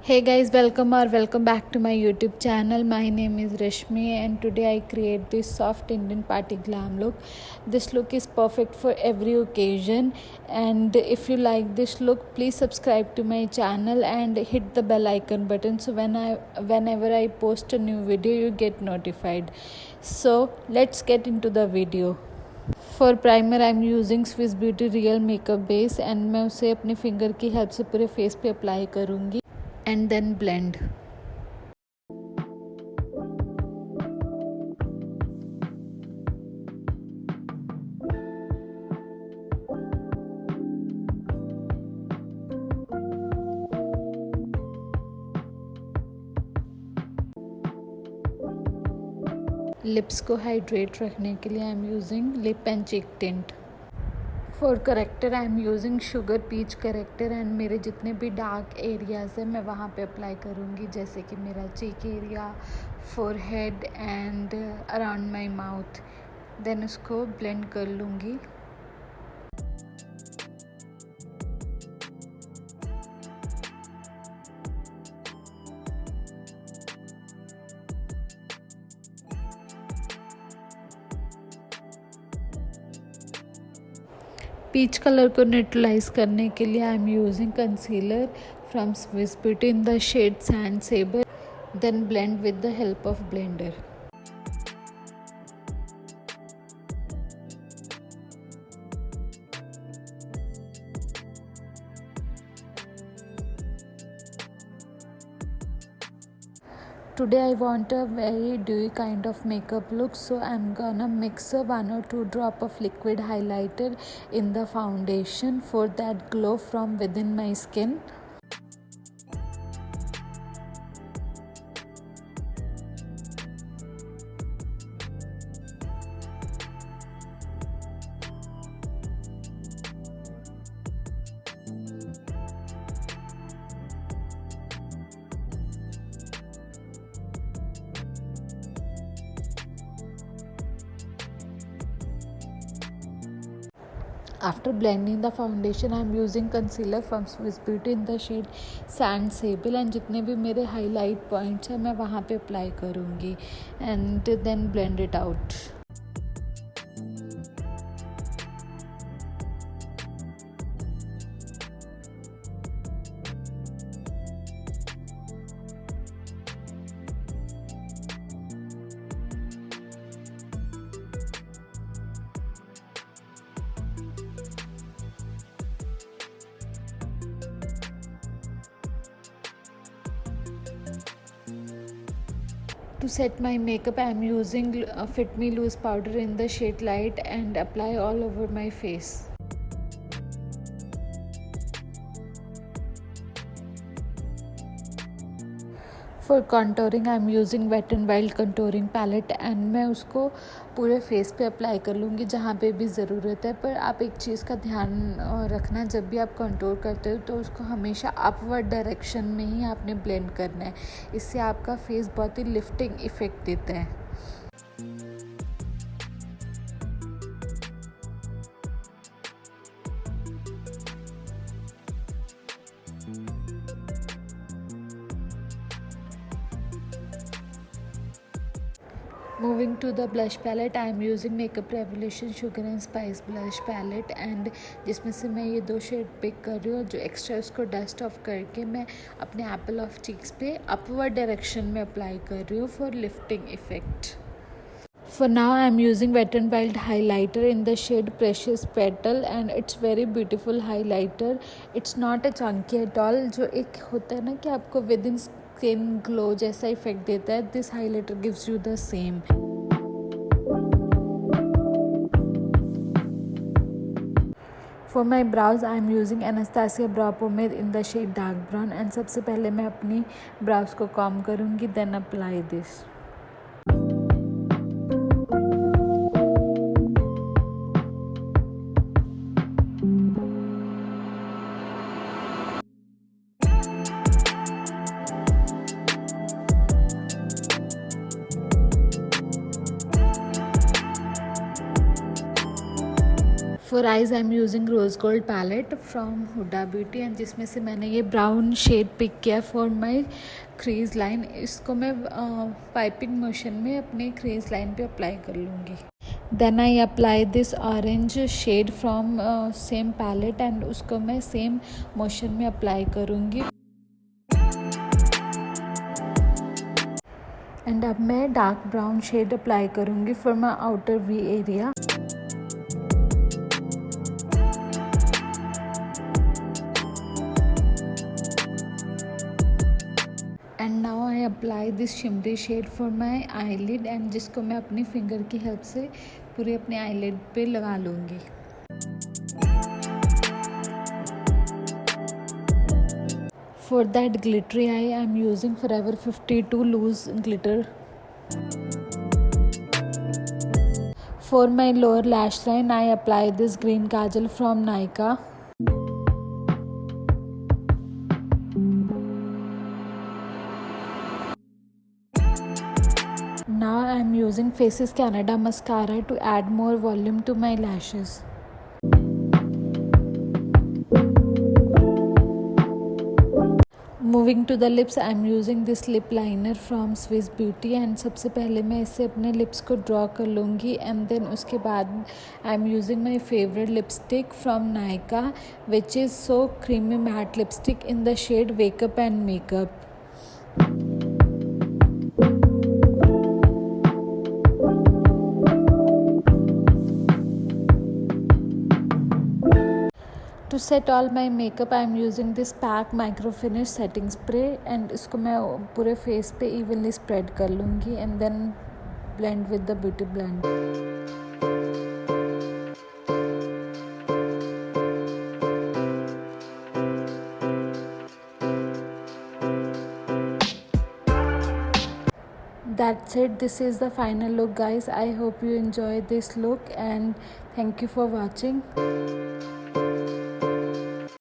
Hey guys, welcome back to my YouTube channel. My name is Rashmi and today I create this soft Indian party glam look. This look is perfect for every occasion, and if you like this look, please subscribe to my channel and hit the bell icon button so whenever I post a new video you get notified. So let's get into the video. For primer I am using Swiss beauty real makeup base and मैं उसे अपने finger की help से पूरे face पे apply करूँगी and then blend. Lips को hydrate रखने के लिए I am using lip and cheek tint. For corrector I am using sugar peach corrector and मेरे जितने भी डार्क एरियाज़ हैं मैं वहाँ पे अप्लाई करूँगी, जैसे कि मेरा cheek area, forehead and around my mouth. Then उसको ब्लेंड कर लूँगी. पीच कलर को न्यूट्रलाइज करने के लिए I am using concealer from Swiss beauty in the shade sand sabre. Then blend with the help of blender. Today I want a very dewy kind of makeup look, so I'm gonna mix a 1 or 2 drop of liquid highlighter in the foundation for that glow from within my skin. After blending the foundation, I am using concealer from Swiss Beauty in the shade Sand Sable and जितने भी मेरे highlight points हैं मैं वहाँ पे apply करूँगी and then blend it out. To set my makeup, I am using Fit Me Loose powder in the shade Light and apply all over my face. For contouring I am using wet and wild contouring palette and मैं उसको पूरे face पे apply कर लूँगी जहाँ पे भी ज़रूरत है. पर आप एक चीज़ का ध्यान रखना, जब भी आप कंटोर करते हो तो उसको हमेशा अपवर्ड डायरेक्शन में ही आपने ब्लेंड करना है. इससे आपका फेस बहुत ही लिफ्टिंग इफ़ेक्ट देता है. Moving to the blush palette, I am using Makeup Revolution Sugar and Spice blush palette and जिसमें से मैं ये 2 शेड पिक कर रही हूँ. जो एक्स्ट्रा उसको डस्ट ऑफ करके मैं अपने एप्पल ऑफ चीक्स पे अपवर्ड डायरेक्शन में अप्लाई कर रही हूँ for lifting effect. For now I am using Wet n Wild highlighter in the shade Precious Petal and it's very beautiful highlighter. It's not a chunky at all. जो एक होता है ना कि आपको within skin glow जैसा effect देता है, this highlighter gives you the same. For my brows I am using Anastasia brow pomade in the shade dark brown and सबसे पहले मैं अपनी brows को कॉम करूँगी, then apply this. For eyes I am using rose gold palette from Huda beauty and जिसमें से मैंने ये ब्राउन शेड पिक किया फॉर माई क्रीज लाइन। इसको मैं पाइपिंग मोशन में अपने क्रीज लाइन पे अप्लाई कर लूँगी। Then I apply this orange shade from same palette and उसको मैं सेम मोशन में अप्लाई करूँगी। एंड अब मैं डार्क ब्राउन शेड अप्लाई करूँगी for my outer V area. And now I apply this shimmery shade for my eyelid and जिसको मैं अपनी फिंगर की हेल्प से पूरे अपने आईलिड पे लगा लूँगी। For that glittery I am using forever 52 loose glitter. For my lower lash line I apply this green kajal from Nykaa. Now I am using Faces Canada mascara to add more volume to my lashes. Moving to the lips, I am using this lip liner from Swiss Beauty and सबसे पहले मैं इससे अपने lips को draw कर लूँगी and then उसके बाद I am using my favorite lipstick from Nykaa which is so creamy matte lipstick in the shade Wake Up and Makeup. To set all my makeup I am using this PAC micro finish setting spray and इसको मैं पूरे face पे evenly spread कर लूँगी and then blend with the beauty blend. That's it. This is the final look guys. I hope you enjoy this look and thank you for watching.